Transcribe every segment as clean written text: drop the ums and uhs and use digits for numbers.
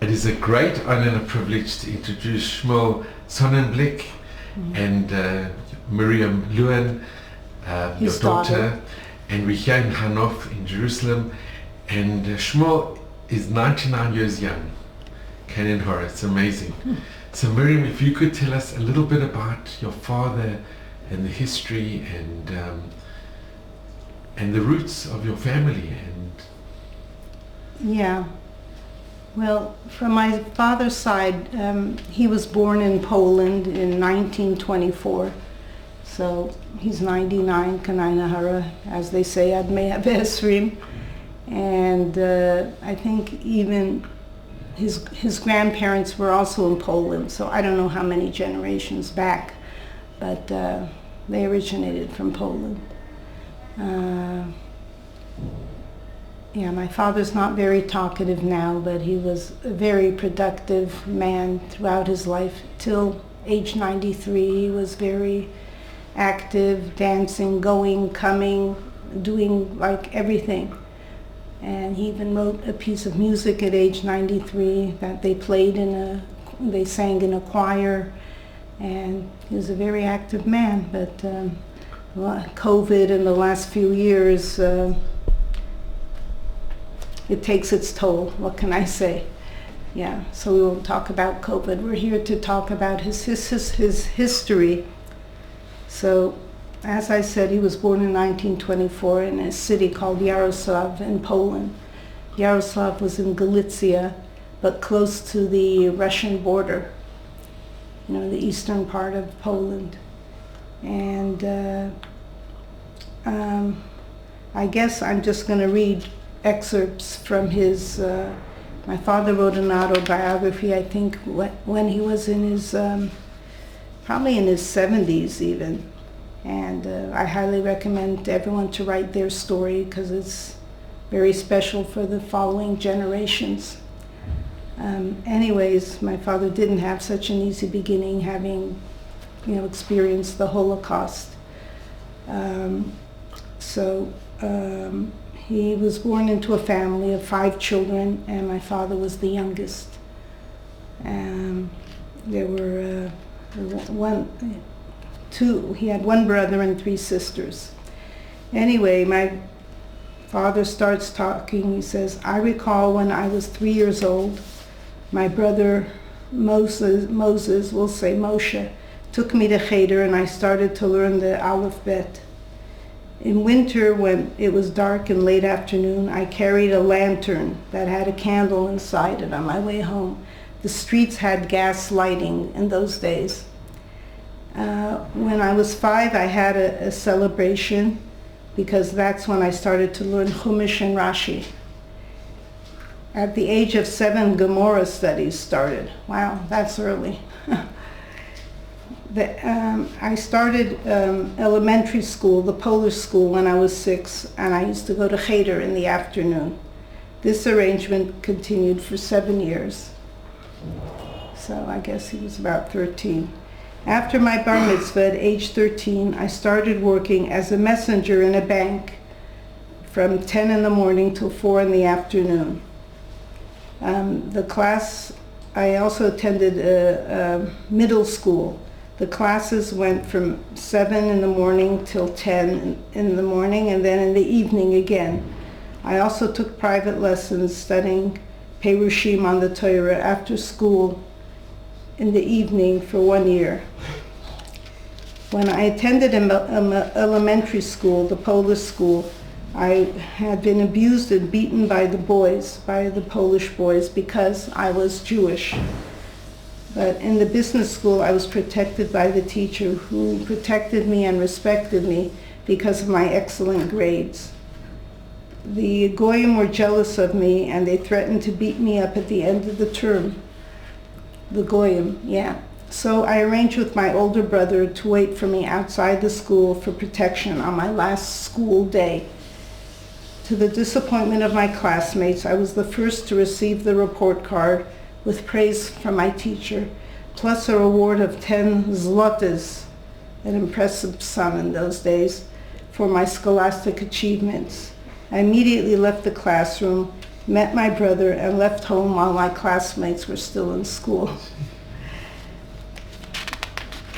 It is a great honor and a privilege to introduce Samuel Sonnenblick and Miriam Lewin, your daughter. And we're here in Hanof in Jerusalem. And Shmuel is 99 years young. Canon Horror, it's amazing. So Miriam, if you could tell us a little bit about your father and the history and the roots of your family. Yeah. Well, from my father's side, he was born in Poland in 1924. So he's 99, Kanai as they say, Ad Mea V'Esrim. And I think even his grandparents were also in Poland, so I don't know how many generations back, but they originated from Poland. Yeah, my father's not very talkative now, but he was a very productive man throughout his life. Till age 93, he was very active, dancing, going, coming, doing like everything. And he even wrote a piece of music at age 93 that they they sang in a choir. And he was a very active man, but COVID in the last few years, it takes its toll. What can I say? Yeah, so we won't talk about COVID. We're here to talk about his history. So, as I said, he was born in 1924 in a city called Yarosław in Poland. Yarosław was in Galicia, but close to the Russian border, the eastern part of Poland. And I guess I'm just going to read excerpts from his, my father wrote an autobiography, I think, when he was in his, probably in his 70s even. And I highly recommend everyone to write their story because it's very special for the following generations. Anyways, my father didn't have such an easy beginning, having, experienced the Holocaust. He was born into a family of 5 children, and my father was the youngest. There were he had 1 brother and 3 sisters. Anyway, my father starts talking. He says, "I recall when I was 3 years old, my brother Moses, we'll say Moshe, took me to Cheder and I started to learn the Aleph Bet. In winter, when it was dark and late afternoon, I carried a lantern that had a candle inside it on my way home. The streets had gas lighting in those days. When I was 5, I had a celebration because that's when I started to learn Chumash and Rashi. At the age of 7, Gemara studies started. Wow, that's early. I started elementary school, the Polish school, when I was 6, and I used to go to Cheder in the afternoon. This arrangement continued for 7 years. So I guess he was about 13. After my bar mitzvah at age 13, I started working as a messenger in a bank from 10 in the morning till 4 in the afternoon. I also attended a middle school. The classes went from 7 in the morning till 10 in the morning, and then in the evening again. I also took private lessons studying Perushim on the Torah after school in the evening for 1 year. When I attended elementary school, the Polish school, I had been abused and beaten by the Polish boys, because I was Jewish. But in the business school, I was protected by the teacher, who protected me and respected me because of my excellent grades. The Goyim were jealous of me, and they threatened to beat me up at the end of the term. The Goyim, yeah. So I arranged with my older brother to wait for me outside the school for protection on my last school day. To the disappointment of my classmates, I was the first to receive the report card with praise from my teacher, plus a reward of 10 zlotys, an impressive sum in those days, for my scholastic achievements. I immediately left the classroom met my brother, and left home while my classmates were still in school.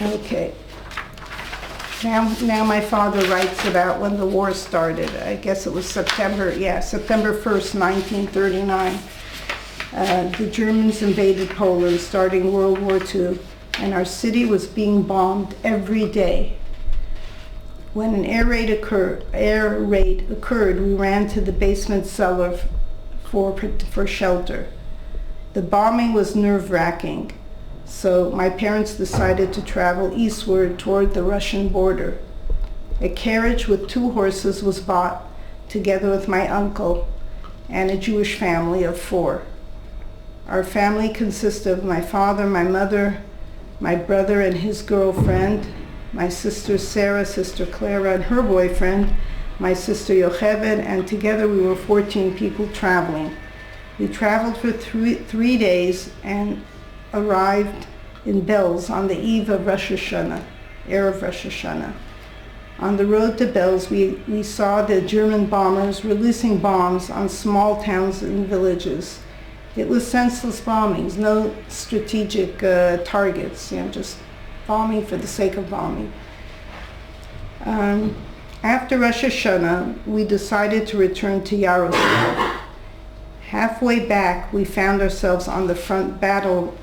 Okay. Now my father writes about when the war started. I guess it was September 1st, 1939. The Germans invaded Poland, starting World War II, and our city was being bombed every day. When an air raid occurred, we ran to the basement cellar for shelter. The bombing was nerve-wracking, so my parents decided to travel eastward toward the Russian border. A carriage with 2 horses was bought, together with my uncle and a Jewish family of 4. Our family consisted of my father, my mother, my brother and his girlfriend, my sister Sarah, sister Clara and her boyfriend, my sister Yocheved, and together we were 14 people traveling. We traveled for 3 days and arrived in Belz on the eve of Rosh Hashanah, Erev Rosh Hashanah. On the road to Belz, we saw the German bombers releasing bombs on small towns and villages. It was senseless bombings, no strategic targets, just bombing for the sake of bombing. After Rosh Hashanah, we decided to return to Yaroslav. Halfway back, we found ourselves on the front battle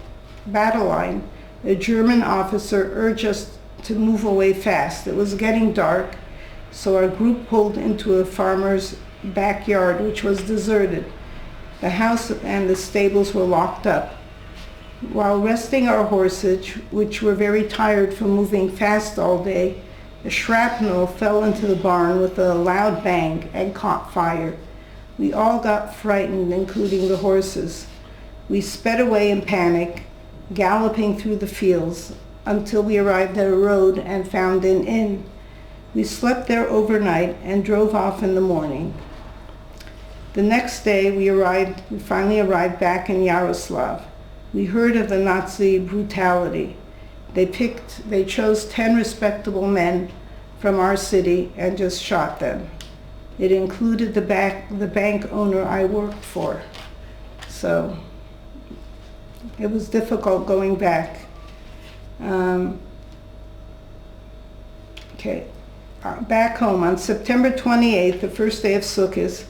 line. A German officer urged us to move away fast. It was getting dark, so our group pulled into a farmer's backyard, which was deserted. The house and the stables were locked up. While resting our horses, which were very tired from moving fast all day, a shrapnel fell into the barn with a loud bang and caught fire. We all got frightened, including the horses. We sped away in panic, galloping through the fields until we arrived at a road and found an inn. We slept there overnight and drove off in the morning. The next day we finally arrived back in Yaroslav. We heard of the Nazi brutality. They chose 10 respectable men from our city and just shot them. It included the bank owner I worked for. So it was difficult going back. Back home on September 28th, the first day of Sukkot,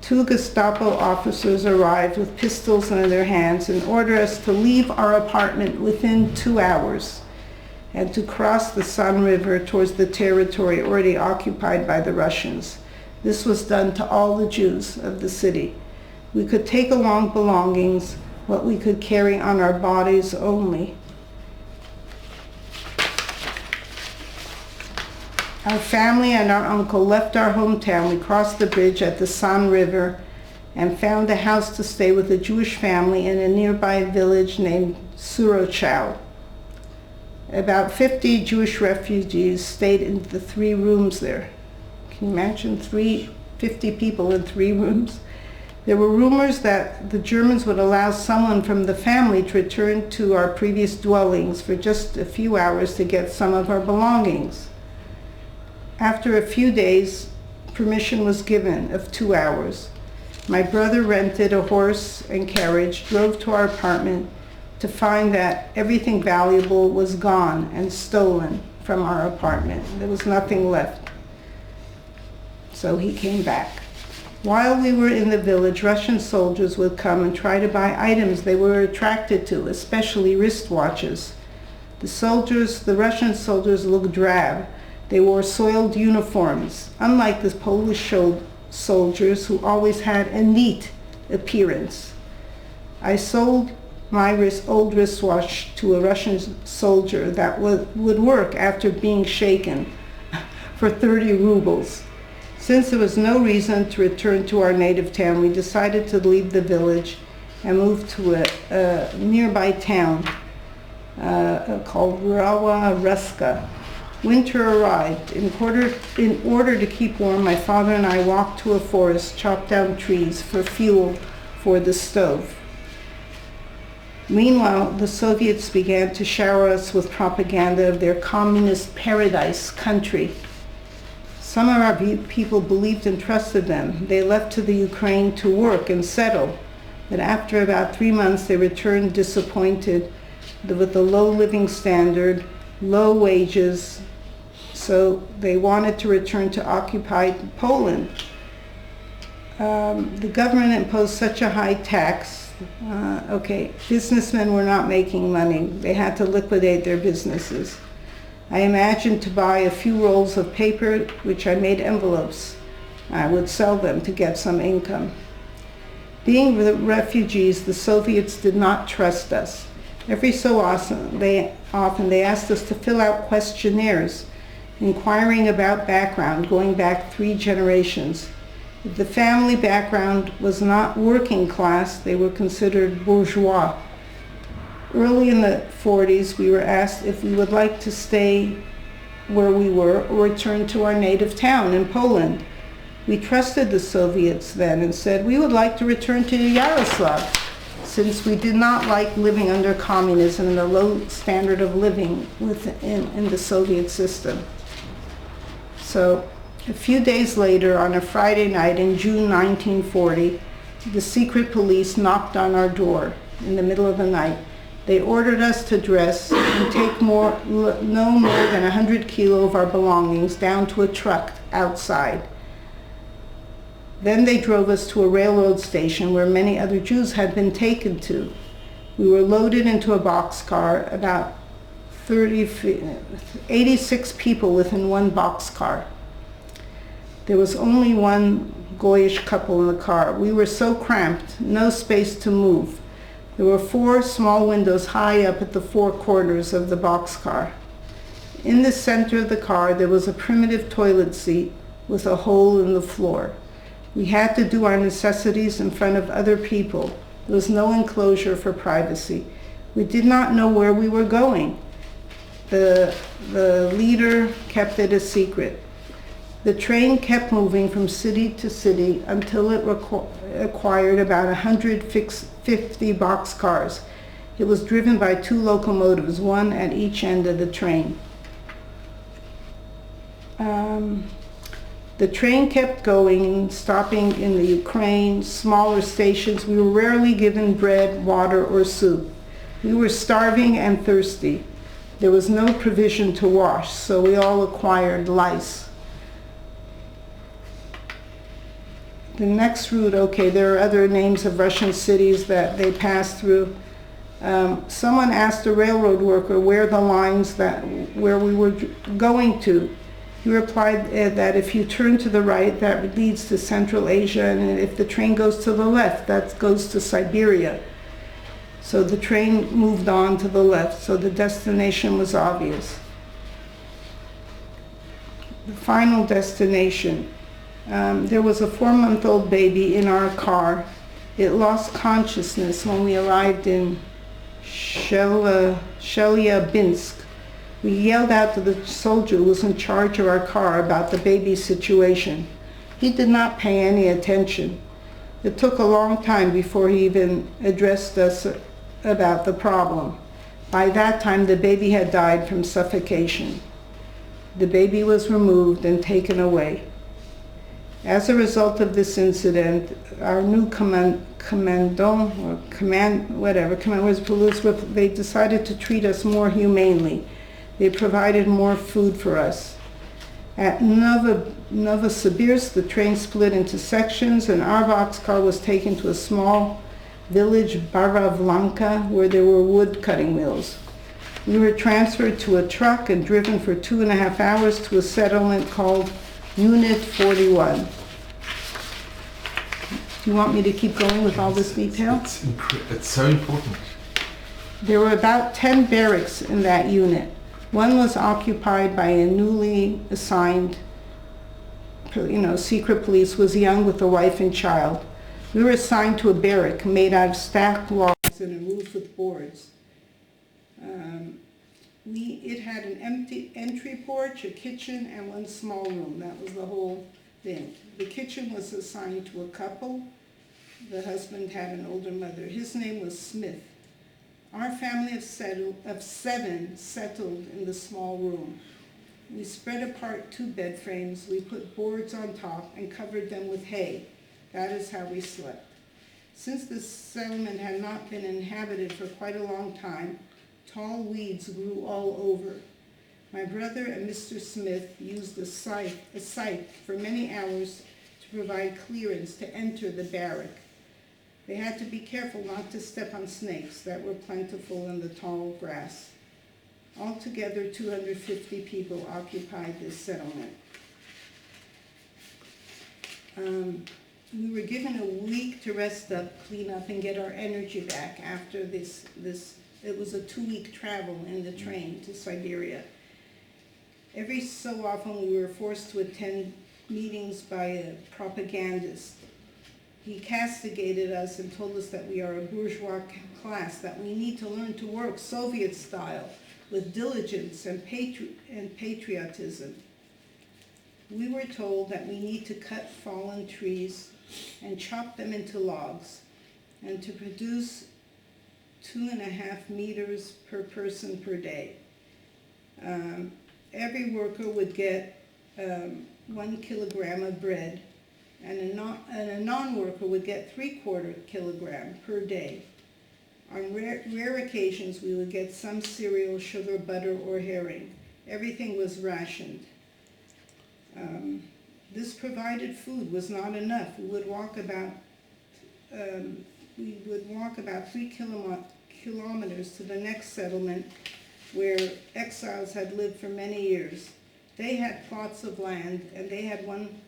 2 Gestapo officers arrived with pistols in their hands and ordered us to leave our apartment within 2 hours and to cross the San River towards the territory already occupied by the Russians. This was done to all the Jews of the city. We could take along belongings, what we could carry on our bodies only. Our family and our uncle left our hometown. We crossed the bridge at the San River and found a house to stay with a Jewish family in a nearby village named Surochow. About 50 Jewish refugees stayed in the 3 rooms there. Can you imagine 50 people in 3 rooms? There were rumors that the Germans would allow someone from the family to return to our previous dwellings for just a few hours to get some of our belongings. After a few days, permission was given of 2 hours. My brother rented a horse and carriage, drove to our apartment to find that everything valuable was gone and stolen from our apartment. There was nothing left. So he came back. While we were in the village, Russian soldiers would come and try to buy items they were attracted to, especially wristwatches. The Russian soldiers looked drab. They wore soiled uniforms, unlike the Polish soldiers who always had a neat appearance. I sold my old wristwatch to a Russian soldier that would work after being shaken for 30 rubles. Since there was no reason to return to our native town, we decided to leave the village and move to a nearby town called Rawa Ruska. Winter arrived. In order to keep warm, my father and I walked to a forest, chopped down trees for fuel for the stove. Meanwhile, the Soviets began to shower us with propaganda of their communist paradise country. Some of our people believed and trusted them. They left to the Ukraine to work and settle. But after about 3 months, they returned disappointed with the low living standard, low wages, so they wanted to return to occupied Poland. The government imposed such a high tax. Businessmen were not making money. They had to liquidate their businesses. I imagined to buy a few rolls of paper, which I made envelopes. I would sell them to get some income. Being refugees, the Soviets did not trust us. Every so often they asked us to fill out questionnaires, inquiring about background, going back 3 generations. If the family background was not working class, they were considered bourgeois. Early in the 40s, we were asked if we would like to stay where we were or return to our native town in Poland. We trusted the Soviets then and said we would like to return to Yaroslav, since we did not like living under communism and the low standard of living in the Soviet system. So a few days later, on a Friday night in June 1940, the secret police knocked on our door in the middle of the night. They ordered us to dress and take no more than 100 kilo of our belongings down to a truck outside. Then they drove us to a railroad station where many other Jews had been taken to. We were loaded into a boxcar, about 86 people within one boxcar. There was only one Goyish couple in the car. We were so cramped, no space to move. There were 4 small windows high up at the 4 corners of the boxcar. In the center of the car, there was a primitive toilet seat with a hole in the floor. We had to do our necessities in front of other people. There was no enclosure for privacy. We did not know where we were going. The leader kept it a secret. The train kept moving from city to city until it acquired about 150 boxcars. It was driven by 2 locomotives, one at each end of the train. The train kept going, stopping in the Ukraine, smaller stations. We were rarely given bread, water, or soup. We were starving and thirsty. There was no provision to wash, so we all acquired lice. The next route, there are other names of Russian cities that they passed through. Someone asked a railroad worker where the lines where we were going to. He replied that if you turn to the right, that leads to Central Asia, and if the train goes to the left, that goes to Siberia. So the train moved on to the left, so the destination was obvious. The final destination. There was a 4-month-old baby in our car. It lost consciousness when we arrived in Chelyabinsk. We yelled out to the soldier who was in charge of our car about the baby's situation. He did not pay any attention. It took a long time before he even addressed us about the problem. By that time, the baby had died from suffocation. The baby was removed and taken away. As a result of this incident, our new they decided to treat us more humanely. They provided more food for us. At Novosibirsk, the train split into sections, and our boxcar was taken to a small village, Baravlanka, where there were wood cutting mills. We were transferred to a truck and driven for 2.5 hours to a settlement called Unit 41. Do you want me to keep going with all this detail? It's so important. There were about 10 barracks in that unit. One was occupied by a newly assigned, secret police, was young with a wife and child. We were assigned to a barrack made out of stacked logs and a roof with boards. It had an empty entry porch, a kitchen, and one small room. That was the whole thing. The kitchen was assigned to a couple. The husband had an older mother. His name was Smith. Our family of 7 settled in the small room. We spread apart 2 bed frames, we put boards on top and covered them with hay. That is how we slept. Since the settlement had not been inhabited for quite a long time, tall weeds grew all over. My brother and Mr. Smith used a scythe for many hours to provide clearance to enter the barrack. They had to be careful not to step on snakes that were plentiful in the tall grass. Altogether, 250 people occupied this settlement. We were given a week to rest up, clean up, and get our energy back after this. It was a 2-week travel in the train to Siberia. Every so often we were forced to attend meetings by a propagandist. He castigated us and told us that we are a bourgeois class, that we need to learn to work Soviet style with diligence and patriotism. We were told that we need to cut fallen trees and chop them into logs, and to produce 2.5 meters per person per day. Every worker would get 1 kilogram of bread, and a non-worker would get 3/4 kilogram per day. On rare occasions, we would get some cereal, sugar, butter, or herring. Everything was rationed. This provided food was not enough. We would walk about 3 kilometers to the next settlement where exiles had lived for many years. They had plots of land, and they had 1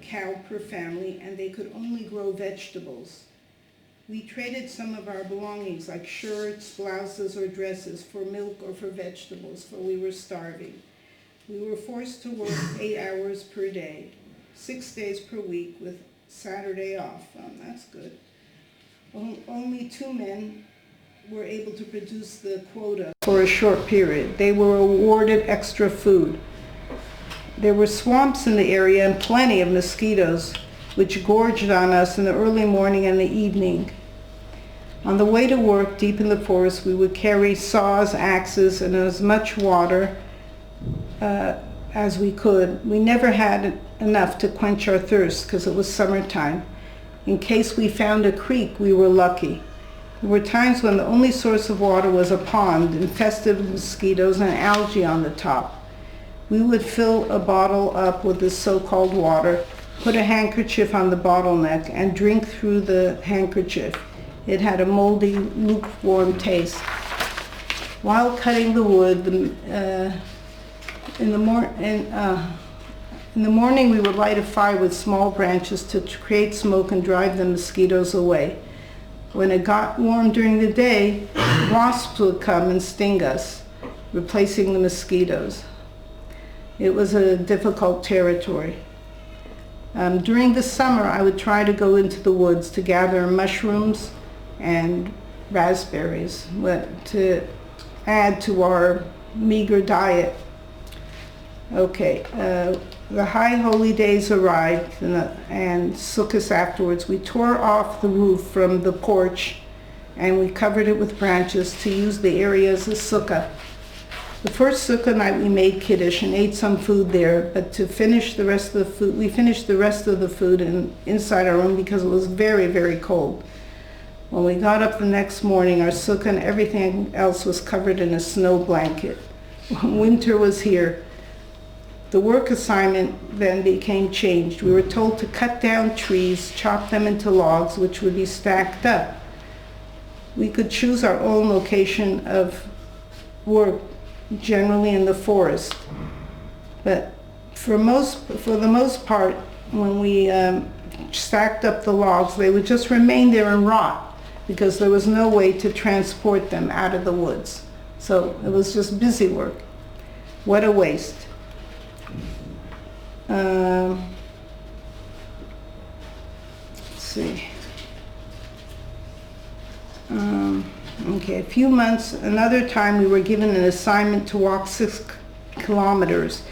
cow per family, and they could only grow vegetables. We traded some of our belongings, like shirts, blouses, or dresses, for milk or for vegetables, for we were starving. We were forced to work 8 hours per day, 6 days per week, with Saturday off. That's good. Only 2 men were able to produce the quota for a short period. They were awarded extra food. There were swamps in the area and plenty of mosquitoes, which gorged on us in the early morning and the evening. On the way to work deep in the forest, we would carry saws, axes, and as much water as we could. We never had enough to quench our thirst because it was summertime. In case we found a creek, we were lucky. There were times when the only source of water was a pond infested with mosquitoes and algae on the top. We would fill a bottle up with this so-called water, put a handkerchief on the bottleneck, and drink through the handkerchief. It had a moldy, lukewarm taste. While cutting the wood, in the morning we would light a fire with small branches to create smoke and drive the mosquitoes away. When it got warm during the day, wasps would come and sting us, replacing the mosquitoes. It was a difficult territory. During the summer, I would try to go into the woods to gather mushrooms and raspberries to add to our meager diet. Okay, the high holy days arrived and Sukkot afterwards. We tore off the roof from the porch and we covered it with branches to use the area as a sukkah. The first sukkah night we made kiddush and ate some food there, but to finish the rest of the food, we finished the rest of the food inside our room because it was very, very cold. When we got up the next morning, our sukkah and everything else was covered in a snow blanket. Winter was here. The work assignment then became changed. We were told to cut down trees, chop them into logs, which would be stacked up. We could choose our own location of work, generally in the forest. But for the most part, when we stacked up the logs, they would just remain there and rot because there was no way to transport them out of the woods. So it was just busy work. What a waste. Let's see. Okay, another time we were given an assignment to walk 6 kilometers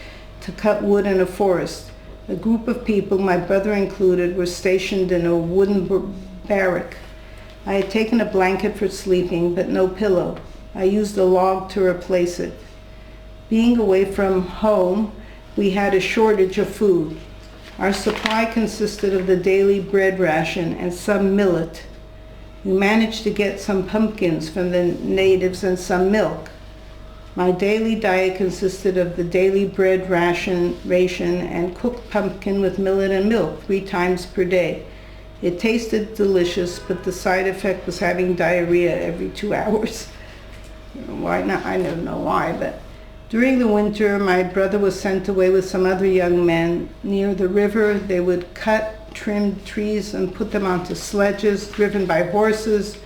to cut wood in a forest. A group of people, my brother included, were stationed in a wooden barrack. I had taken a blanket for sleeping, but no pillow. I used a log to replace it. Being away from home, we had a shortage of food. Our supply consisted of the daily bread ration and some millet. We managed to get some pumpkins from the natives and some milk. My daily diet consisted of the daily bread ration and cooked pumpkin with millet and milk 3 times per day. It tasted delicious, but the side effect was having diarrhea every 2 hours. Why not? I don't know why, but during the winter, my brother was sent away with some other young men. Near the river, they would cut, trim trees and put them onto sledges driven by horses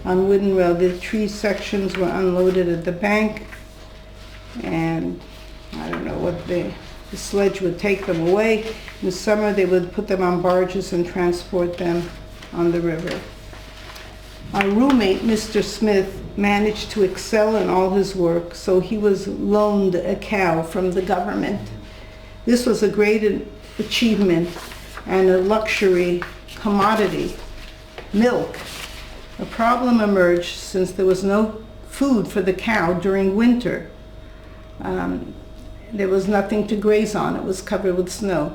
on wooden rails. The tree sections were unloaded at the bank, and I don't know what the sledge would take them away. In the summer, they would put them on barges and transport them on the river. Our roommate, Mr. Smith, managed to excel in all his work, so he was loaned a cow from the government. This was a great achievement and a luxury commodity, milk. A problem emerged since there was no food for the cow during winter. There was nothing to graze on. It was covered with snow.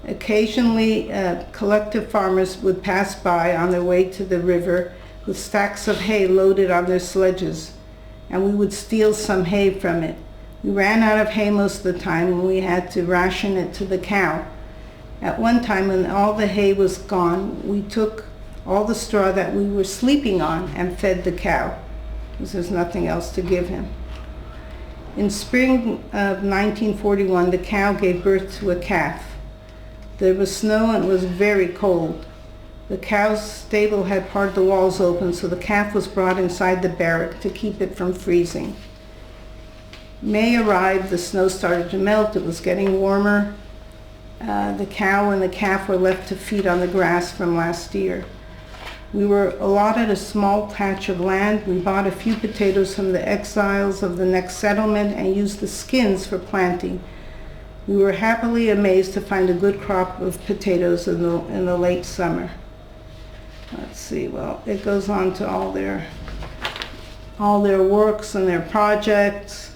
Occasionally, collective farmers would pass by on their way to the river with stacks of hay loaded on their sledges, and we would steal some hay from it. We ran out of hay most of the time, and we had to ration it to the cow. At one time, when all the hay was gone, we took all the straw that we were sleeping on and fed the cow, because there's nothing else to give him. In spring of 1941, the cow gave birth to a calf. There was snow and it was very cold. The cow's stable had part of the walls open, so the calf was brought inside the barrack to keep it from freezing. May arrived, the snow started to melt, it was getting warmer. The cow and the calf were left to feed on the grass from last year. We were allotted a small patch of land. We bought a few potatoes from the exiles of the next settlement and used the skins for planting. We were happily amazed to find a good crop of potatoes in the late summer. Let's see, well, it goes on to all their works and their projects.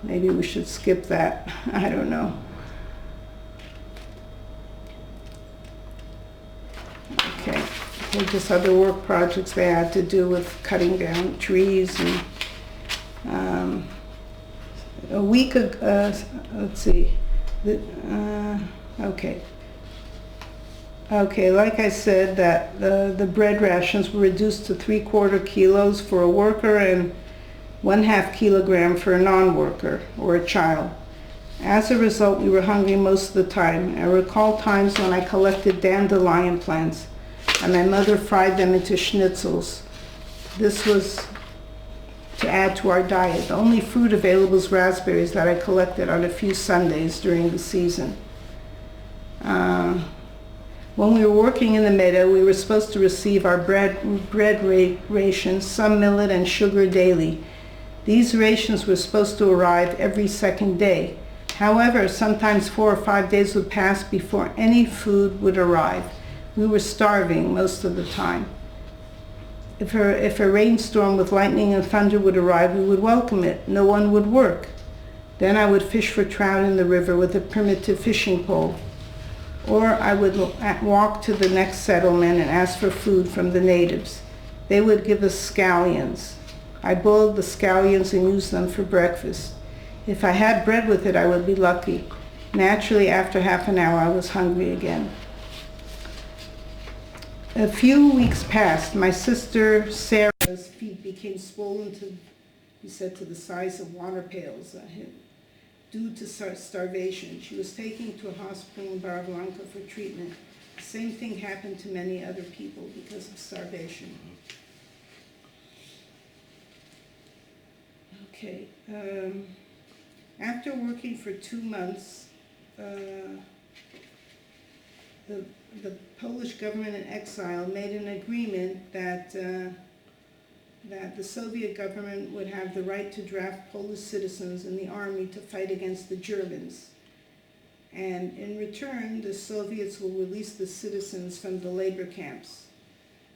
Maybe we should skip that. I don't know. Okay, just other work projects they had to do with cutting down trees and a week ago, let's see, okay, like I said, that the bread rations were reduced to 3/4 kilos for a worker and 1/2 kilogram for a non-worker or a child. As a result, we were hungry most of the time. I recall times when I collected dandelion plants and my mother fried them into schnitzels. This was to add to our diet. The only fruit available was raspberries that I collected on a few Sundays during the season. When we were working in the meadow, we were supposed to receive our bread rations, some millet and sugar daily. These rations were supposed to arrive every second day. However, sometimes 4 or 5 days would pass before any food would arrive. We were starving most of the time. If a rainstorm with lightning and thunder would arrive, we would welcome it. No one would work. Then I would fish for trout in the river with a primitive fishing pole. Or I would walk to the next settlement and ask for food from the natives. They would give us scallions. I boiled the scallions and used them for breakfast. If I had bread with it, I would be lucky. Naturally, after half an hour, I was hungry again. A few weeks passed. My sister Sarah's feet became swollen to the size of water pails due to starvation. She was taken to a hospital in Barra Blanca for treatment. The same thing happened to many other people because of starvation. Okay. After working for 2 months, the Polish government in exile made an agreement that the Soviet government would have the right to draft Polish citizens in the army to fight against the Germans. And in return, the Soviets will release the citizens from the labor camps.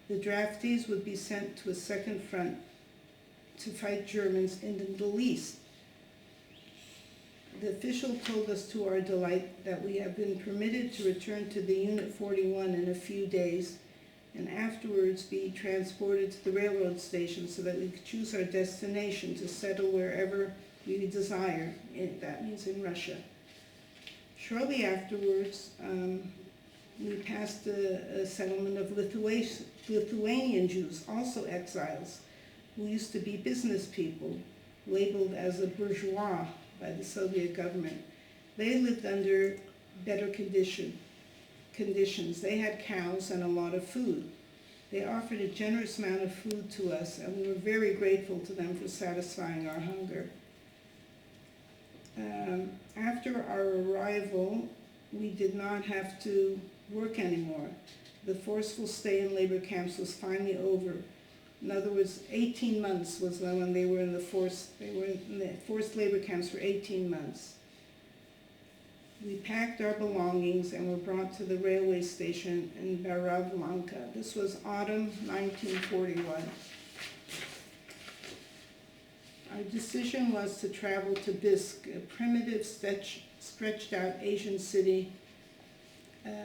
The draftees would be sent to a second front to fight Germans in the Middle East. The official told us to our delight that we have been permitted to return to the Unit 41 in a few days and afterwards be transported to the railroad station so that we could choose our destination to settle wherever we desire. That means in Russia. Shortly afterwards, we passed a settlement of Lithuanian Jews, also exiles, who used to be business people, labeled as a bourgeois by the Soviet government. They lived under better conditions. They had cows and a lot of food. They offered a generous amount of food to us, and we were very grateful to them for satisfying our hunger. After our arrival, we did not have to work anymore. The forceful stay in labor camps was finally over. In other words, 18 months was when they were in the forced labor camps for 18 months. We packed our belongings and were brought to the railway station in Baravlanka. This was autumn 1941. Our decision was to travel to Bisk, a primitive stretched out Asian city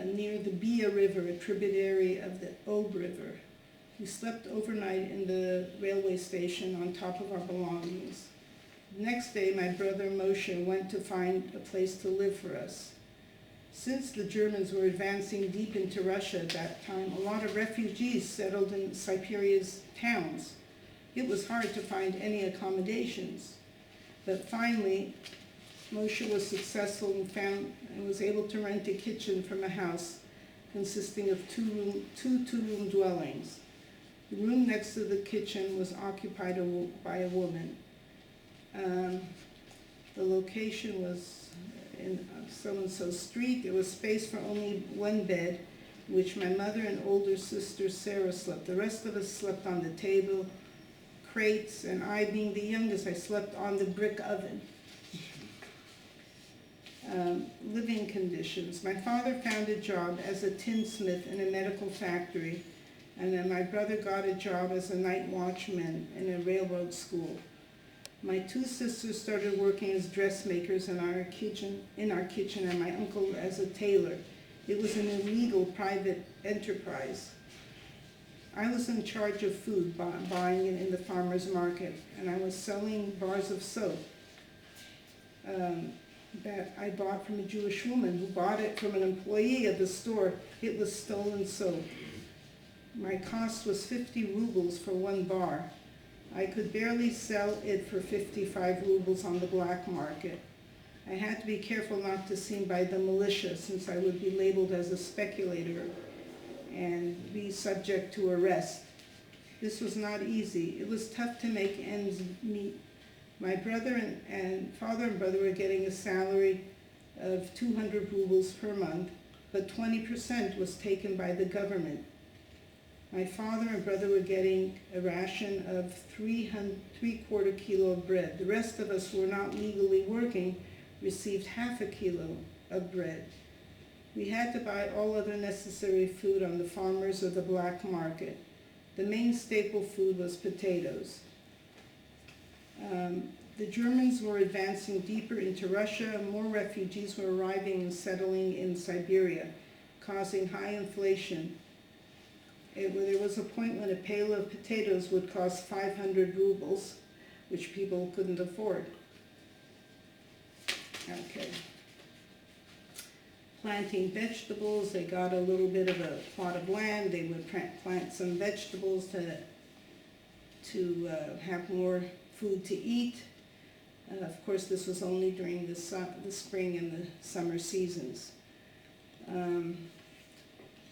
near the Bia River, a tributary of the Ob River. We slept overnight in the railway station on top of our belongings. The next day, my brother Moshe went to find a place to live for us. Since the Germans were advancing deep into Russia at that time, a lot of refugees settled in Siberia's towns. It was hard to find any accommodations. But finally, Moshe was successful and was able to rent a kitchen from a house consisting of two two-room dwellings. The room next to the kitchen was occupied by a woman. The location was in so-and-so street. There was space for only one bed, in which my mother and older sister Sarah slept. The rest of us slept on the table, crates, and I, being the youngest, I slept on the brick oven. Living conditions. My father found a job as a tinsmith in a medical factory, and then my brother got a job as a night watchman in a railroad school. My two sisters started working as dressmakers in our kitchen, and my uncle as a tailor. It was an illegal private enterprise. I was in charge of food, buying it in the farmer's market, and I was selling bars of soap that I bought from a Jewish woman who bought it from an employee of the store. It was stolen soap. My cost was 50 rubles for one bar. I could barely sell it for 55 rubles on the black market. I had to be careful not to seem by the militia, since I would be labeled as a speculator and be subject to arrest. This was not easy. It was tough to make ends meet. My father and brother were getting a salary of 200 rubles per month, but 20% was taken by the government. My father and brother were getting a ration of 3/4 kilo of bread. The rest of us who were not legally working received half a kilo of bread. We had to buy all other necessary food on the farmers or the black market. The main staple food was potatoes. The Germans were advancing deeper into Russia. More refugees were arriving and settling in Siberia, causing high inflation. There was a point when a pail of potatoes would cost 500 rubles, which people couldn't afford. Okay. Planting vegetables, they got a little bit of a plot of land. They would plant some vegetables to have more food to eat. Of course, this was only during the spring and the summer seasons.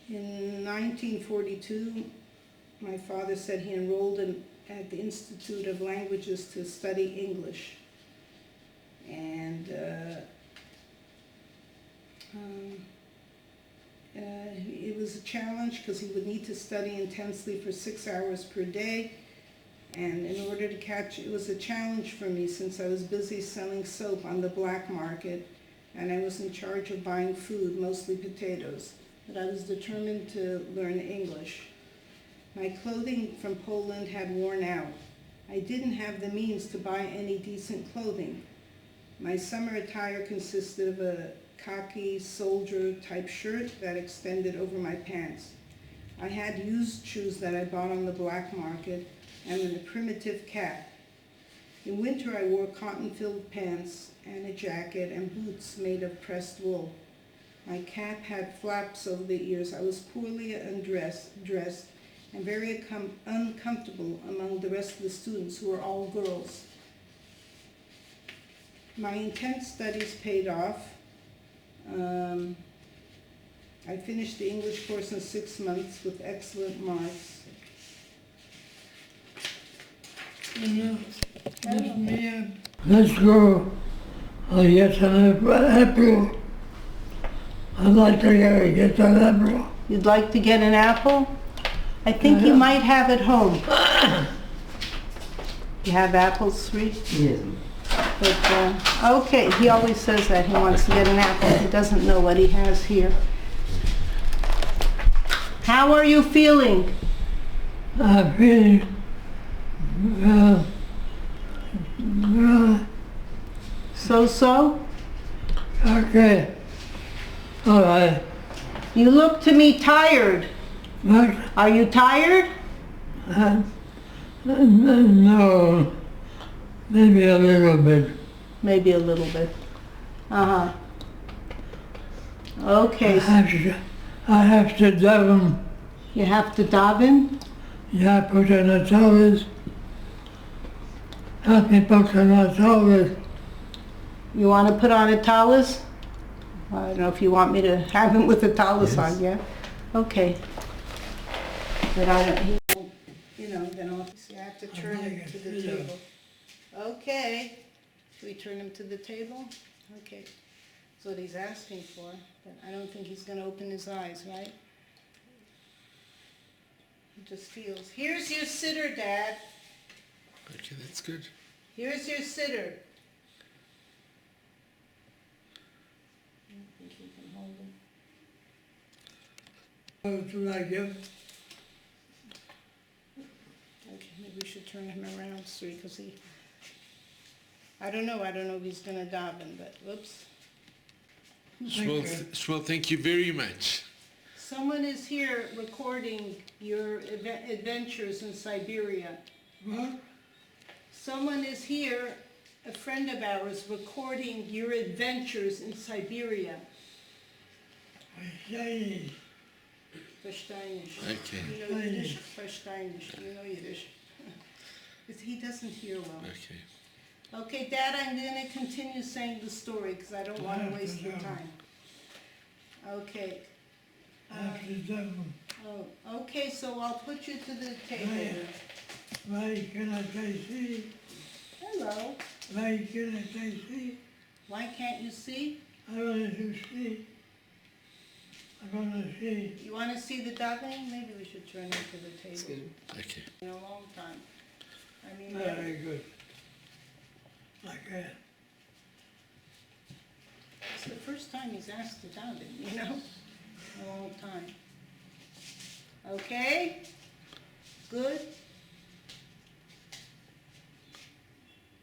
In 1942, my father said he enrolled at the Institute of Languages to study English. And it was a challenge because he would need to study intensely for 6 hours per day. And in order to catch, it was a challenge for me since I was busy selling soap on the black market and I was in charge of buying food, mostly potatoes. But I was determined to learn English. My clothing from Poland had worn out. I didn't have the means to buy any decent clothing. My summer attire consisted of a khaki soldier type shirt that extended over my pants. I had used shoes that I bought on the black market and a primitive cap. In winter I wore cotton-filled pants and a jacket and boots made of pressed wool. My cap had flaps over the ears. I was poorly dressed and very uncomfortable among the rest of the students who were all girls. My intense studies paid off. I finished the English course in 6 months with excellent marks. Let's go. Get an apple. I'd like to get an apple. You'd like to get an apple? I think you might have at home. You have apples, Sri? Yes. But, okay, he always says that he wants to get an apple. He doesn't know what he has here. How are you feeling? I'm feeling So-so? okay. All right. You look to me tired. What? Are you tired? No. Maybe a little bit. Maybe a little bit. Uh-huh. Okay. I have to daven. You have to daven? Yeah, put on the towels. Help me put on the towels. You want to put on a tallis? I don't know if you want me to have him with a tallis on, yeah? Okay. But I don't, he won't, you know, then I'll have to turn him to the table. Okay. Should we turn him to the table? Okay. That's what he's asking for, but I don't think he's going to open his eyes, right? He just feels. Here's your sitter, Dad. Okay, that's good. Here's your sitter. I don't think you can hold him. How do I give? Okay, maybe we should turn him around, Sri, because he, I don't know if he's going to daven, but whoops. Shmuel, thank you very much. Someone is here recording your adventures in Siberia. What? Someone is here, a friend of ours, recording your adventures in Siberia. Shiny. Versteinisch. Okay. You know Yiddish? Versteinisch. You know Yiddish. He doesn't hear well. Okay. Okay, Dad, I'm going to continue saying the story because I don't want to waste your time. Okay. After daven. Oh, okay, so I'll put you to the table. Why can I see? Hello. Why can I see? Why can't you see? I want to see. I want to see. You want to see the davening? Maybe we should turn him to the table. Okay. In a long time. I mean, Very good. Okay. it's the first time he's asked to daven, you know? In a long time. Okay? Good?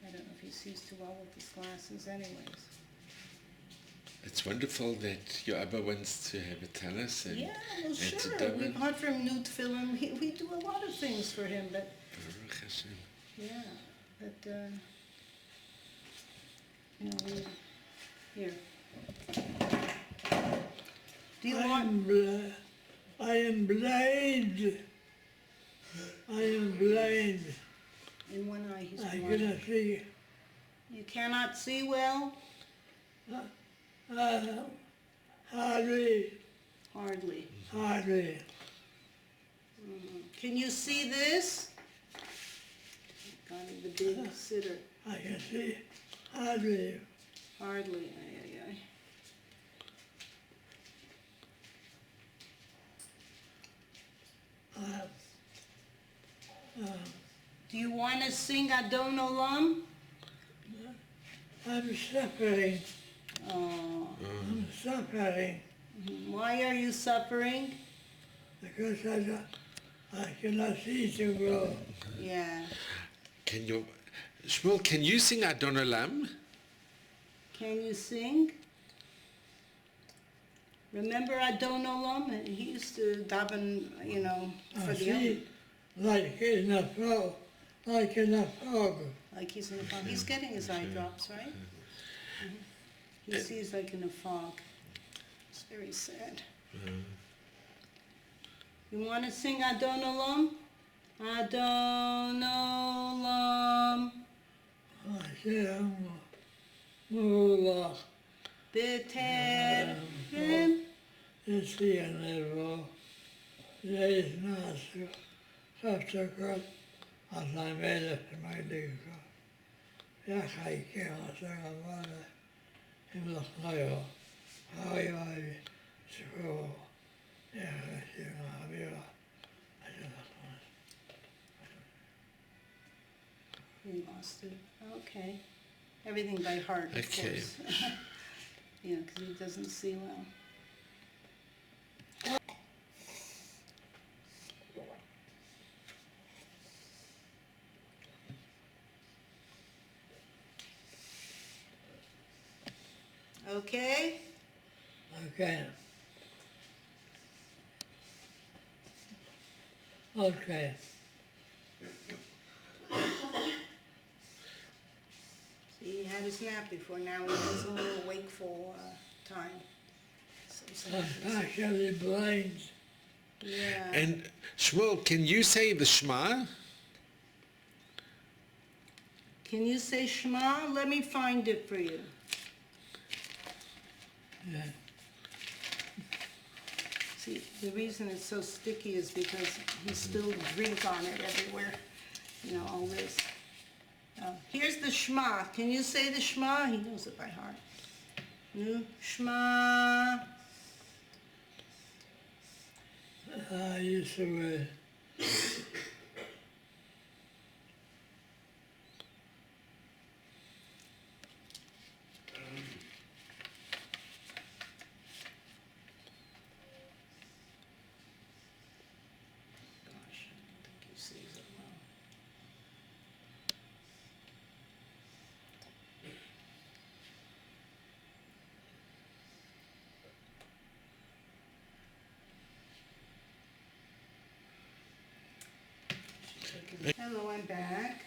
I don't know if he sees too well with his glasses anyways. It's wonderful that your Abba wants to have a talus and, Yeah, well, and to sure. We daven. bought from Newt Film. We do a lot of things for him, but Baruch Hashem. yeah, but you know, here. Do you want? I am blind. I am blind. In one eye, he's I blind. cannot see. You cannot see well? Hardly. Hardly. Hardly. Can you see this? Got him the big sitter. I can see hardly. Hardly. Ay, ay, ay. Do you want to sing Adon Olam? I'm suffering. Oh. I'm suffering Why are you suffering? because I cannot see too well. Yeah. Shmuel, can you sing Adon Olam? Can you sing? Remember Adon Olam? He used to daven, you know, for I the see, like in a fog, like in a fog. like he's in a fog. He's getting his eye drops, right? Mhm. He sees like in a fog. It's very sad. You want to sing Adon Olam? Adon Olam I say, Mula, B'Terem. it's the level. There is not subsequent as I made it to my legal. Yachai Kela Sagamana in the Knayo. How you are school. Yeah, I We lost it. Okay. Everything by heart, of Okay. course. Yeah, because he doesn't see well. Okay. Okay. Okay. See, he had his nap before. Now he has a little wakeful time. So I'm actually blind. yeah. And Shmuel, can you say the Shema? Can you say Shema? Let me find it for you. Yeah. See, the reason it's so sticky is because he spilled drink on it everywhere. You know, all this. Here's the Shema. Can you say the Shema? He knows it by heart. Shema. I used to Gosh, I don't think he sees it well. Hello, I'm back.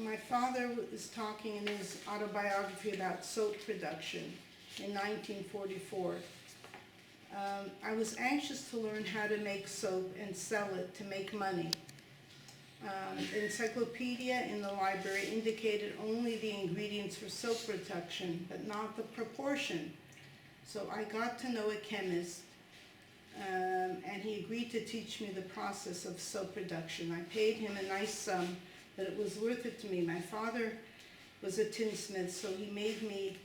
My father was talking in his autobiography about soap production in 1944. I was anxious to learn how to make soap and sell it to make money. The encyclopedia in the library indicated only the ingredients for soap production, but not the proportion. So I got to know a chemist, and he agreed to teach me the process of soap production. I paid him a nice sum, but it was worth it to me. My father was a tinsmith, so he made me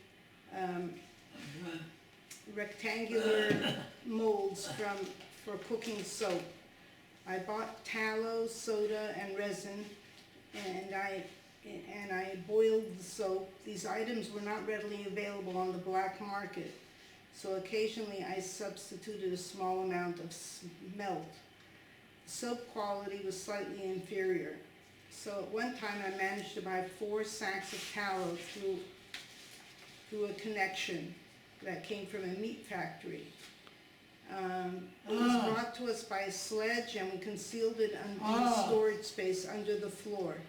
rectangular molds for cooking soap. I bought tallow, soda, and resin, and I boiled the soap. These items were not readily available on the black market, so occasionally I substituted a small amount of melt. The soap quality was slightly inferior. So at one time I managed to buy 4 sacks of tallow through a connection that came from a meat factory. It was brought to us by a sledge, and we concealed it in a storage space under the floor.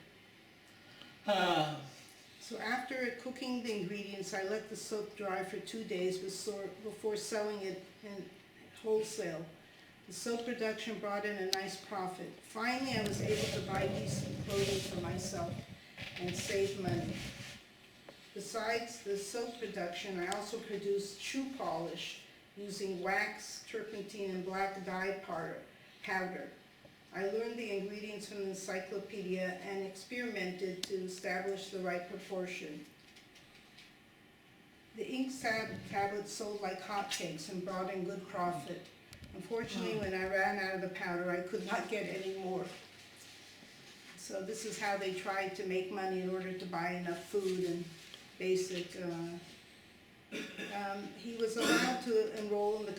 So after cooking the ingredients, I let the soap dry for 2 days before selling it in wholesale. The soap production brought in a nice profit. Finally, I was able to buy decent clothing for myself and save money. Besides the soap production, I also produced shoe polish using wax, turpentine, and black dye powder. I learned the ingredients from the encyclopedia and experimented to establish the right proportion. The ink tablets sold like hotcakes and brought in good profit. Unfortunately, when I ran out of the powder, I could not get any more. So this is how they tried to make money in order to buy enough food and basic. He was allowed to enroll in the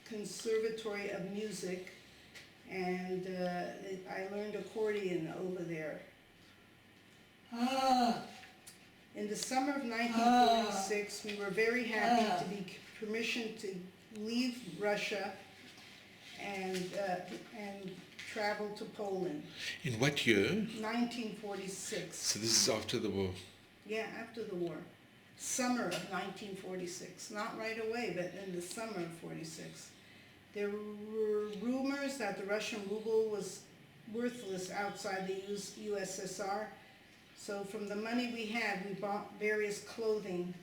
Conservatory of Music, and I learned accordion over there. In the summer of 1946, we were very happy to be permission to leave Russia and travel to Poland. In what year? 1946. So this is after the war. Yeah, after the war. Summer of 1946. Not right away, but in the summer of 46. There were rumors that the Russian ruble was worthless outside the USSR. So from the money we had, we bought various clothing,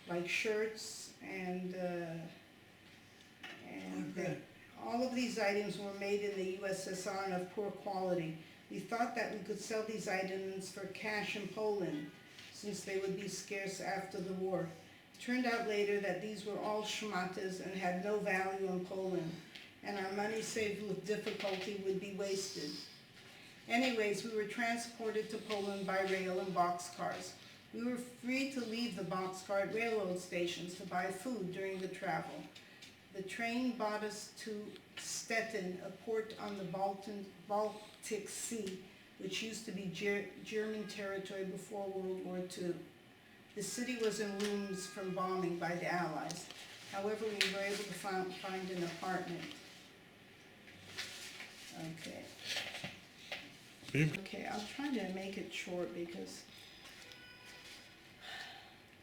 like shirts and all of these items were made in the USSR and of poor quality. We thought that we could sell these items for cash in Poland, since they would be scarce after the war. It turned out later that these were all schmatas and had no value in Poland, and our money saved with difficulty would be wasted. Anyways, we were transported to Poland by rail in boxcars. We were free to leave the boxcar at railroad stations to buy food during the travel. The train brought us to Stettin, a port on the Baltic Sea, which used to be German territory before World War II. The city was in ruins from bombing by the Allies. However, we were able to find an apartment. Okay. Okay, I'll try to make it short because,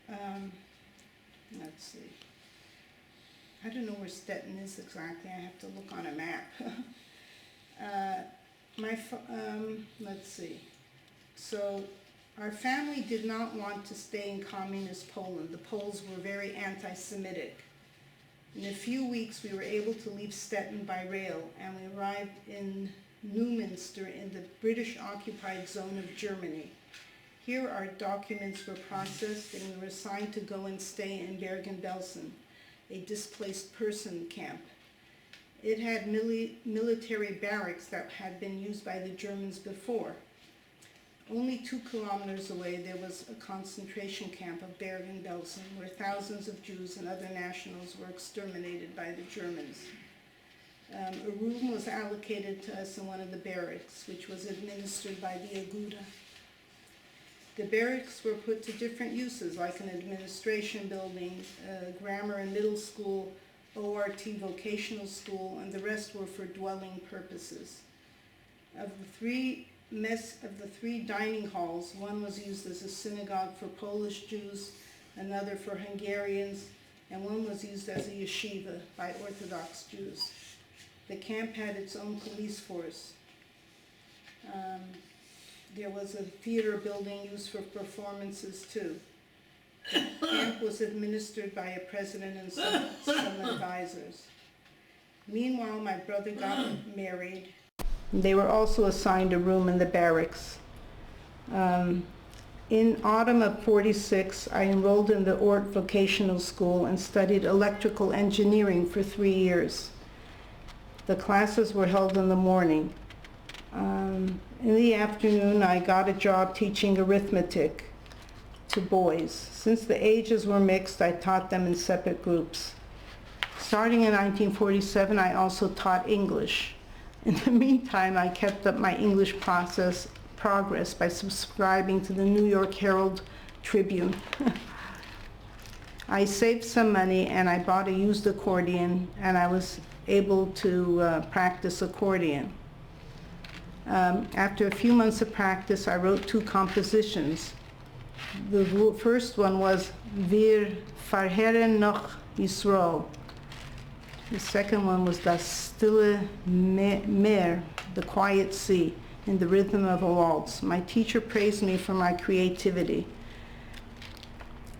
let's see. I don't know where Stettin is exactly. I have to look on a map. Let's see. So our family did not want to stay in communist Poland. The Poles were very anti-Semitic. In a few weeks, we were able to leave Stettin by rail, and we arrived in Neumünster in the British-occupied zone of Germany. Here our documents were processed and we were assigned to go and stay in Bergen Belson, a displaced person camp. It had military barracks that had been used by the Germans before. Only 2 kilometers away there was a concentration camp of Bergen Belson, where thousands of Jews and other nationals were exterminated by the Germans. A room was allocated to us in one of the barracks, which was administered by the Aguda. The barracks were put to different uses, like an administration building, grammar and middle school, ORT vocational school, and the rest were for dwelling purposes. Of the three dining halls, one was used as a synagogue for Polish Jews, another for Hungarians, and one was used as a yeshiva by Orthodox Jews. The camp had its own police force. There was a theater building used for performances too. The camp was administered by a president and some advisors. Meanwhile, my brother got married. They were also assigned a room in the barracks. In autumn of 46, I enrolled in the ORT vocational school and studied electrical engineering for 3 years. The classes were held in the morning. In the afternoon, I got a job teaching arithmetic to boys. Since the ages were mixed, I taught them in separate groups. Starting in 1947, I also taught English. In the meantime, I kept up my English progress by subscribing to the New York Herald Tribune. I saved some money and I bought a used accordion, and I was able to practice accordion. After a few months of practice, I wrote 2 compositions. The first one was Wir verharren noch Yisroel. The second one was Das Stille Meer, the quiet sea, in the rhythm of a waltz. My teacher praised me for my creativity.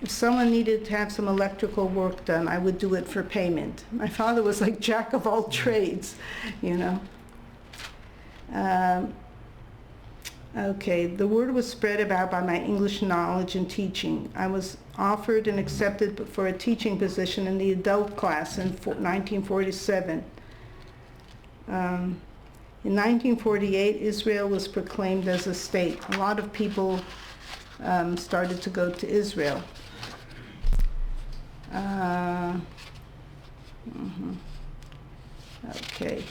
If someone needed to have some electrical work done, I would do it for payment. My father was like jack of all trades, you know. Okay, the word was spread about by my English knowledge and teaching. I was offered and accepted for a teaching position in the adult class in 1947. In 1948, Israel was proclaimed as a state. A lot of people started to go to Israel. Okay.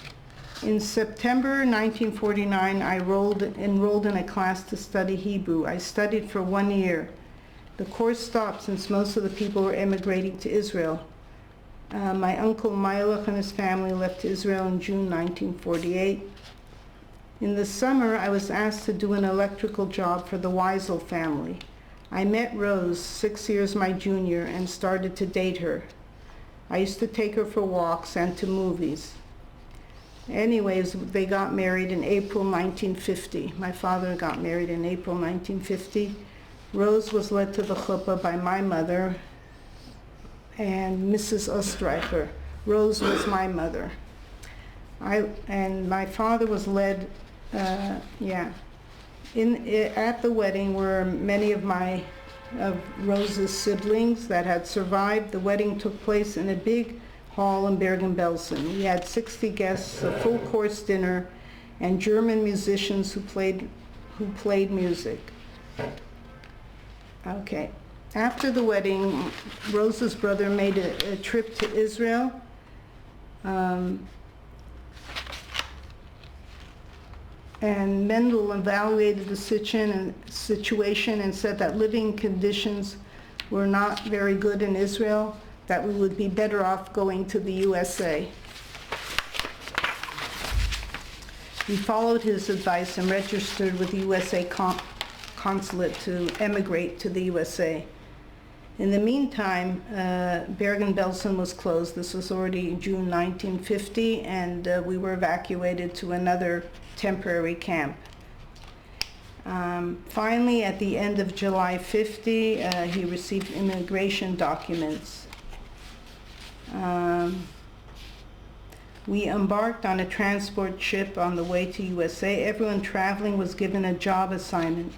In September 1949, I enrolled in a class to study Hebrew. I studied for 1 year. The course stopped since most of the people were emigrating to Israel. My uncle Mailach and his family left Israel in June 1948. In the summer, I was asked to do an electrical job for the Weisel family. I met Rose, 6 years my junior, and started to date her. I used to take her for walks and to movies. Anyways, they got married in April 1950. My father got married in April 1950. Rose was led to the chuppah by my mother and Mrs. Ostreicher. Rose was my mother. And my father was led, at the wedding were many of Rose's siblings that had survived. The wedding took place in a big hall in Bergen Belson. We had 60 guests, a full course dinner, and German musicians who played music. Okay. After the wedding, Rose's brother made a trip to Israel. And Mendel evaluated the situation and said that living conditions were not very good in Israel, that we would be better off going to the USA. We followed his advice and registered with the USA consulate to emigrate to the USA. In the meantime, Bergen-Belsen was closed. This was already June 1950, and we were evacuated to another temporary camp. Finally, at the end of July 50, he received immigration documents. We embarked on a transport ship on the way to USA. Everyone traveling was given a job assignment.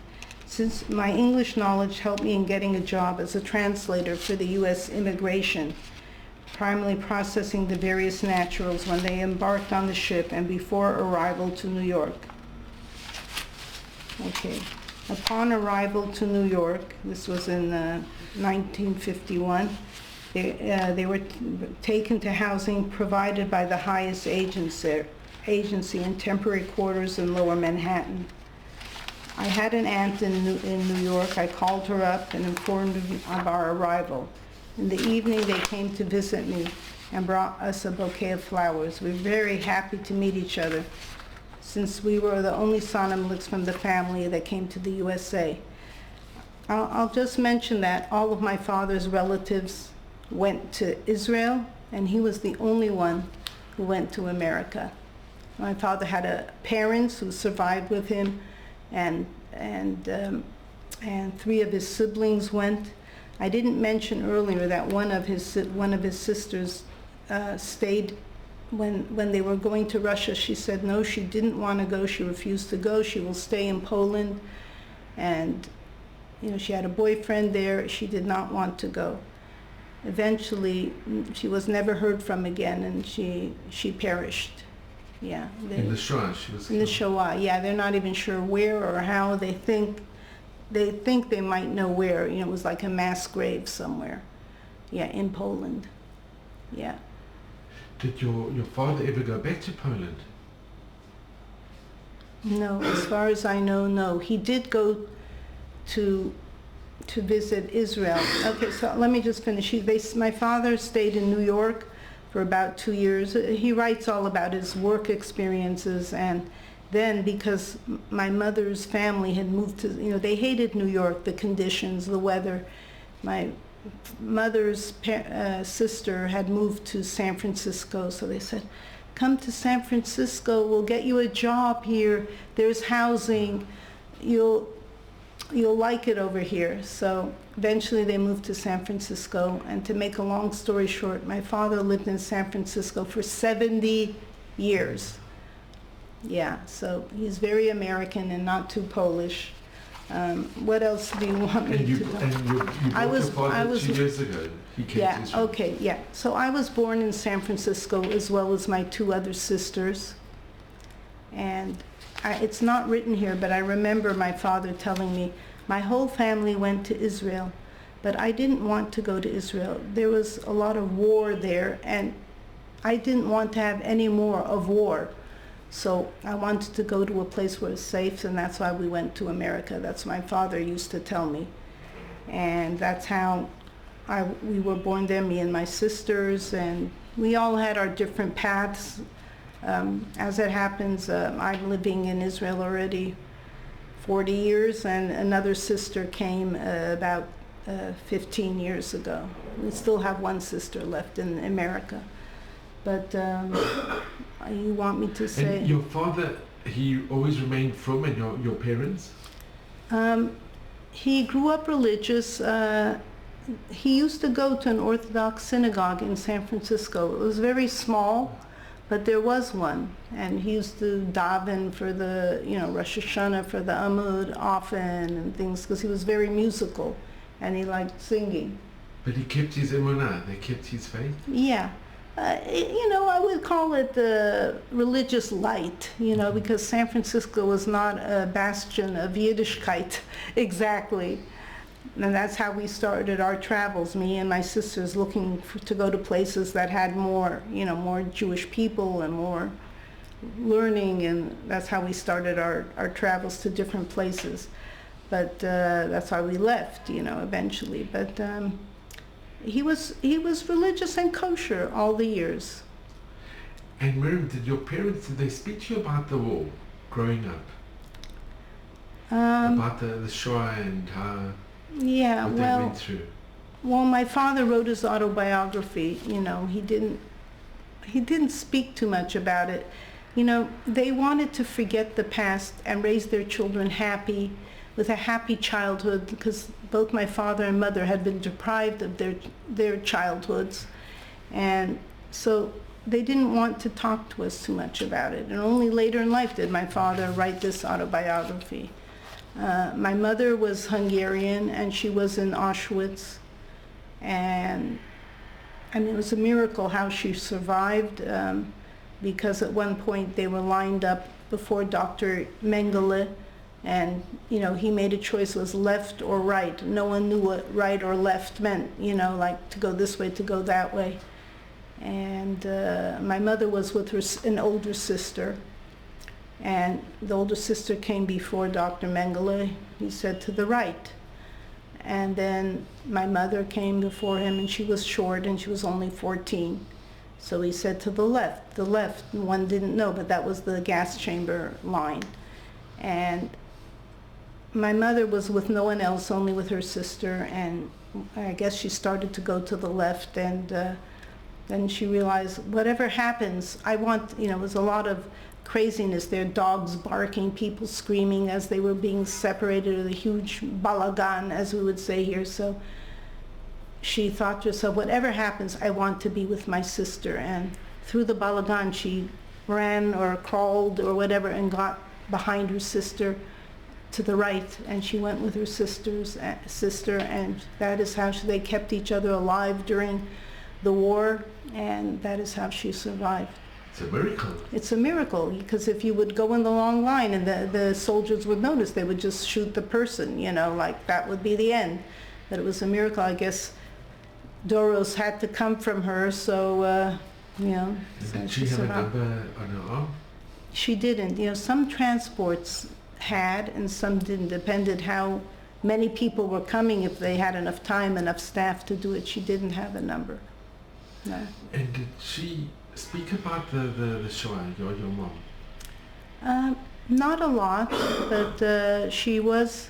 Since my English knowledge helped me in getting a job as a translator for the U.S. immigration, primarily processing the various naturals when they embarked on the ship and before arrival to New York. Okay. Upon arrival to New York, this was in 1951, they were taken to housing provided by the highest agency in temporary quarters in Lower Manhattan. I had an aunt in New York. I called her up and informed of our arrival. In the evening, they came to visit me and brought us a bouquet of flowers. We were very happy to meet each other, since we were the only Sonnenblicks from the family that came to the USA. I'll just mention that all of my father's relatives went to Israel, and he was the only one who went to America. My father had parents who survived with him, and 3 of his siblings went. I didn't mention earlier that one of his sisters stayed when they were going to Russia. She said no, she didn't want to go. She refused to go. She will stay in Poland, and she had a boyfriend there. She did not want to go. Eventually, she was never heard from again, and she perished. Yeah. In the Shoah, she was in the Shoah. Yeah, they're not even sure where or how. They think they might know where. It was like a mass grave somewhere. Yeah, in Poland. Yeah. Did your father ever go back to Poland? No, as far as I know, no. He did go to visit Israel. Okay, so let me just finish. My father stayed in New York for about 2 years. He writes all about his work experiences, and then because my mother's family had moved to, they hated New York, the conditions, the weather. My mother's sister had moved to San Francisco, so they said, come to San Francisco, we'll get you a job here, there's housing, you'll like it over here. So eventually they moved to San Francisco, and to make a long story short, my father lived in San Francisco for 70 years. Yeah, so he's very American and not too Polish. What else do you want me to know? And you brought your father 2 years ago. He came to Israel. Okay, yeah. So I was born in San Francisco as well as my 2 other sisters. And it's not written here, but I remember my father telling me, my whole family went to Israel, but I didn't want to go to Israel. There was a lot of war there, and I didn't want to have any more of war. So I wanted to go to a place where it's safe, and that's why we went to America. That's what my father used to tell me. and that's how we were born there, me and my sisters, and we all had our different paths. As it happens, I'm living in Israel already 40 years, and another sister came about 15 years ago. We still have one sister left in America. But you want me to say... And your father, he always remained frum, and your parents? He grew up religious. He used to go to an Orthodox synagogue in San Francisco. It was very small, but there was one. And he used to daven for the, Rosh Hashanah, for the Amud often and things, because he was very musical and he liked singing. But he kept his emunah, they kept his faith? Yeah. I would call it religious light, because San Francisco was not a bastion of Yiddishkeit exactly. And that's how we started our travels, me and my sisters, looking to go to places that had more, more Jewish people and more learning, and that's how we started our travels to different places. But that's why we left, eventually. But he was religious and kosher all the years. And Miriam, did they speak to you about the war growing up? About the Shoah and how... Yeah, what they went through. Well, my father wrote his autobiography. He didn't speak too much about it. They wanted to forget the past and raise their children happy, with a happy childhood, because both my father and mother had been deprived of their childhoods, and so they didn't want to talk to us too much about it. And only later in life did my father write this autobiography. My mother was Hungarian, and she was in Auschwitz, and it was a miracle how she survived, because at one point they were lined up before Dr. Mengele, and he made a choice, was left or right. No one knew what right or left meant, like to go this way, to go that way. And my mother was with an older sister, and the older sister came before Dr. Mengele. He said to the right. And then my mother came before him, and she was short, and she was only 14. So he said to the left. One didn't know, but that was the gas chamber line. And my mother was with no one else, only with her sister, and I guess she started to go to the left, and then she realized, whatever happens, I want, it was a lot of craziness there, dogs barking, people screaming as they were being separated, a huge balagan, as we would say here. So she thought to herself, whatever happens, I want to be with my sister. And through the balagan, she ran or crawled or whatever and got behind her sister to the right, and she went with her sister, and that is how they kept each other alive during the war, and that is how she survived. It's a miracle. It's a miracle, because if you would go in the long line and the soldiers would notice, they would just shoot the person, like that would be the end. But it was a miracle. I guess Doros had to come from her, so, And so did she have survived. a number on her arm? She didn't. Some transports had and some didn't. Depended how many people were coming, if they had enough time, enough staff to do it. She didn't have a number. No. And did she speak about the Shoah, your mom? Not a lot, but she was,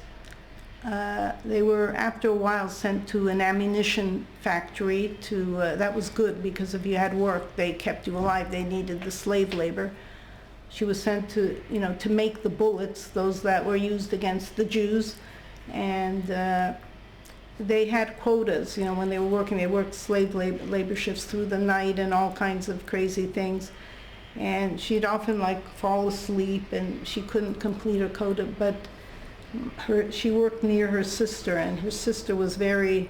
they were after a while sent to an ammunition factory to, that was good, because if you had work, they kept you alive. They needed the slave labor. She was sent to, to make the bullets, those that were used against the Jews, and they had quotas. When they were working, they worked slave labor shifts through the night and all kinds of crazy things. And she'd often fall asleep, and she couldn't complete her quota. But she worked near her sister, and her sister was very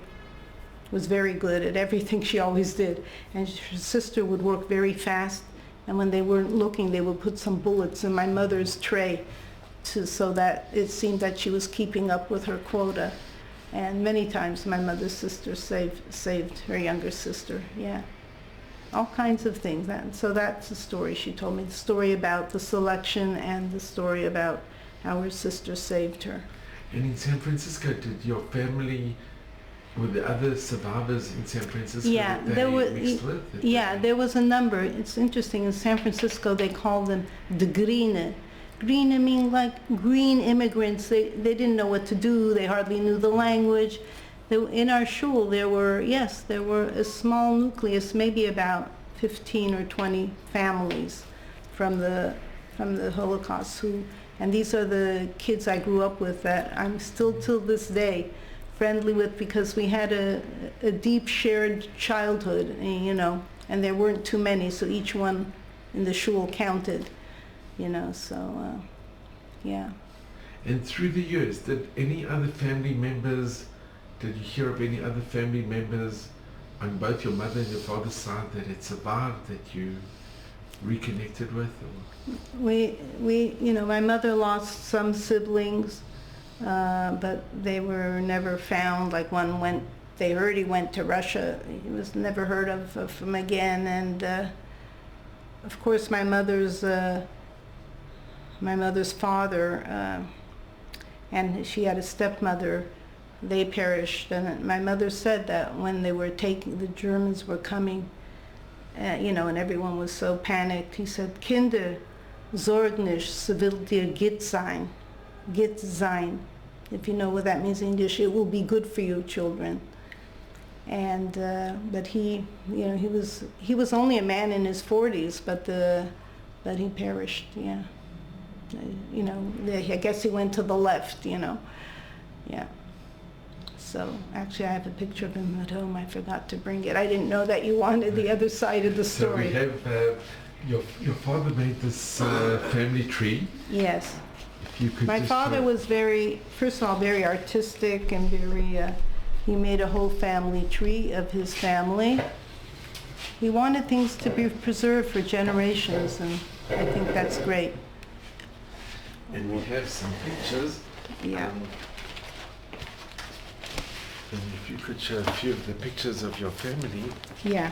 good at everything she always did. And her sister would work very fast. And when they weren't looking, they would put some bullets in my mother's tray so that it seemed that she was keeping up with her quota. And many times my mother's sister saved her younger sister, yeah. All kinds of things. So that's the story she told me, the story about the selection and the story about how her sister saved her. And in San Francisco, did your family Were the other survivors in San Francisco Yeah, that they there were. mixed with? Yeah, there was a number. It's interesting. In San Francisco, they called them the Green. Green, I mean, like green immigrants. They didn't know what to do. They hardly knew the language. In our shul, there were a small nucleus, maybe about 15 or 20 families from the Holocaust and these are the kids I grew up with that I'm still till this day friendly with, because we had a deep shared childhood, and there weren't too many, so each one in the shul counted, so yeah. And through the years, did you hear of any other family members on both your mother and your father's side that had survived, that you reconnected with? Or? My mother lost some siblings, but they were never found. Like they heard he went to Russia. He was never heard of him again. And of course, my mother's father, and she had a stepmother. They perished, and my mother said that when the Germans were coming, and everyone was so panicked. He said, "Kinder, sorg nicht, so will dir gut sein. Gut sein." If you know what that means in English, it will be good for you, children. And but he was only a man in his 40s, but he perished. Yeah, I guess he went to the left. Yeah. So actually, I have a picture of him at home. I forgot to bring it. I didn't know that you wanted the other side of the story. So we have your father made this family tree. Yes. If you could. My father was first of all, very artistic and very. He made a whole family tree of his family. He wanted things to be preserved for generations, and I think that's great. And we have some pictures. Yeah. And if you could show a few of the pictures of your family. Yeah.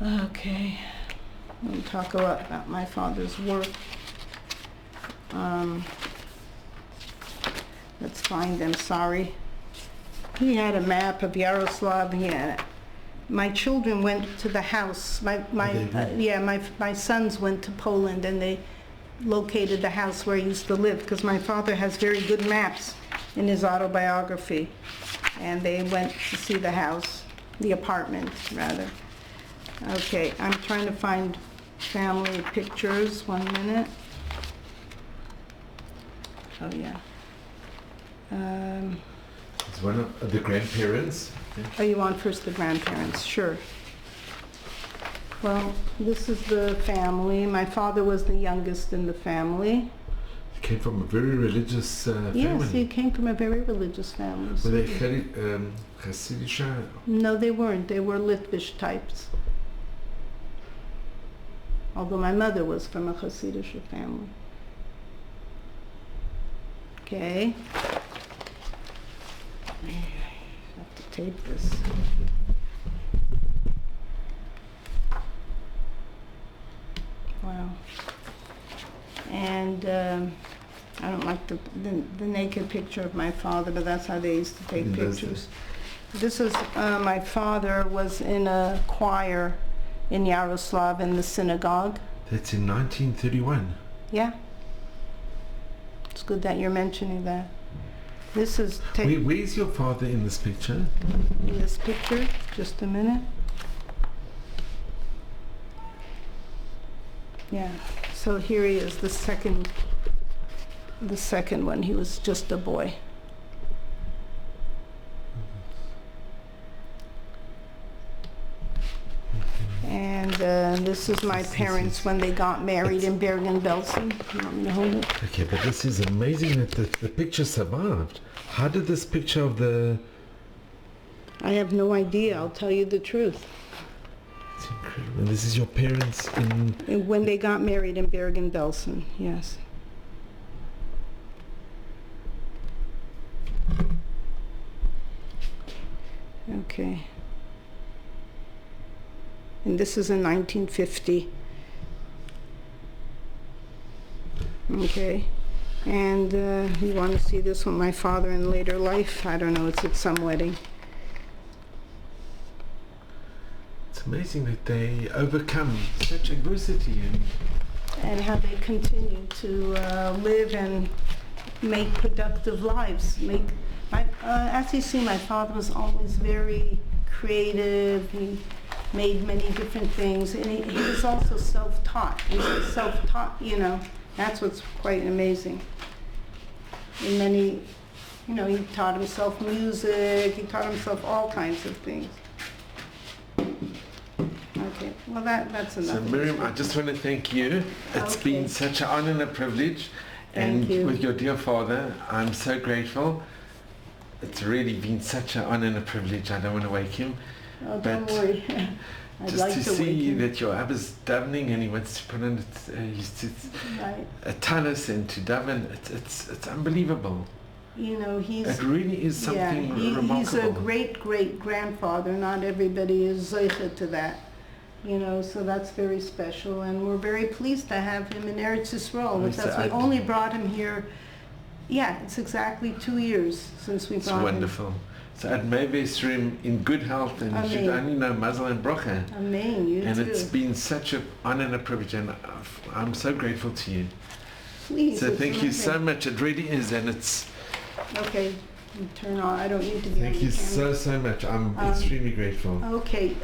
Okay. We'll talk a lot about my father's work. Let's find them. Sorry. He had a map of Yaroslav. My children went to the house. My sons went to Poland, and they located the house where he used to live, because my father has very good maps in his autobiography, and they went to see the house, the apartment rather. Okay, I'm trying to find family pictures. 1 minute. Oh yeah. It's one of the grandparents. Oh, you want first the grandparents? Sure. Well, this is the family. My father was the youngest in the family. He came from a very religious family. Yes, he came from a very religious family. Were they Hasidic? No, they weren't. They were Litvish types. Although my mother was from a Hasidic family. Okay. I have to tape this. Wow. And I don't like the naked picture of my father, but that's how they used to take pictures. This is, my father was in a choir in Yaroslav in the synagogue. That's in 1931. Yeah. It's good that you're mentioning that. This is... Where's your father in this picture? In this picture, just a minute. Yeah, so here he is, the second one. He was just a boy. And this is my parents when they got married in Bergen Belson. You want me to hold it? Okay, but this is amazing that the picture survived. How did this picture of the... I have no idea, I'll tell you the truth. It's incredible. And this is your parents in... When they got married in Bergen Belson, yes. Okay. And this is in 1950. Okay. And you want to see this with my father in later life? I don't know, it's at some wedding. It's amazing that they overcome such adversity And how they continue to live and make productive lives. As you see, my father was always very creative. He made many different things, and he was also self-taught. He was self-taught, you know. That's what's quite amazing. In many, you know, he taught himself music. He taught himself all kinds of things. Okay, well that's enough. So Miriam, I just want to thank you. It's been such an honor and a privilege. Thank you. With your dear father, I'm so grateful. It's really been such an honor and a privilege. I don't want to wake him. Oh, don't worry. I'd just like to to wake see him. that your Abba's davening and he wants to put on a talus and to daven. It's unbelievable. You know, it really is something remarkable. He's a great-great-grandfather. Not everybody is zeicha to that. You know, so that's very special, and we're very pleased to have him in Eretz Yisrael with us. We only brought him here, it's exactly 2 years since we brought him. It's wonderful. So at Meves room in good health, and you should only know Mazel and Bracha. Amen, you and too. It's been such an honor and a privilege, and I'm so grateful to you. Please. So thank you so much. It really is, and it's... Okay, turn on. I don't need to be on the camera. Thank you so much. I'm extremely grateful. Okay.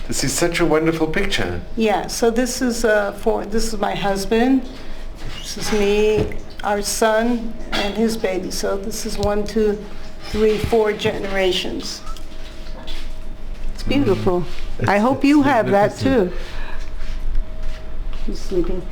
This is such a wonderful picture. Yeah, so this is this is my husband, this is me, our son, and his baby. So this is 1, 2, 3, 4 generations. It's beautiful. I hope you have that too. He's sleeping.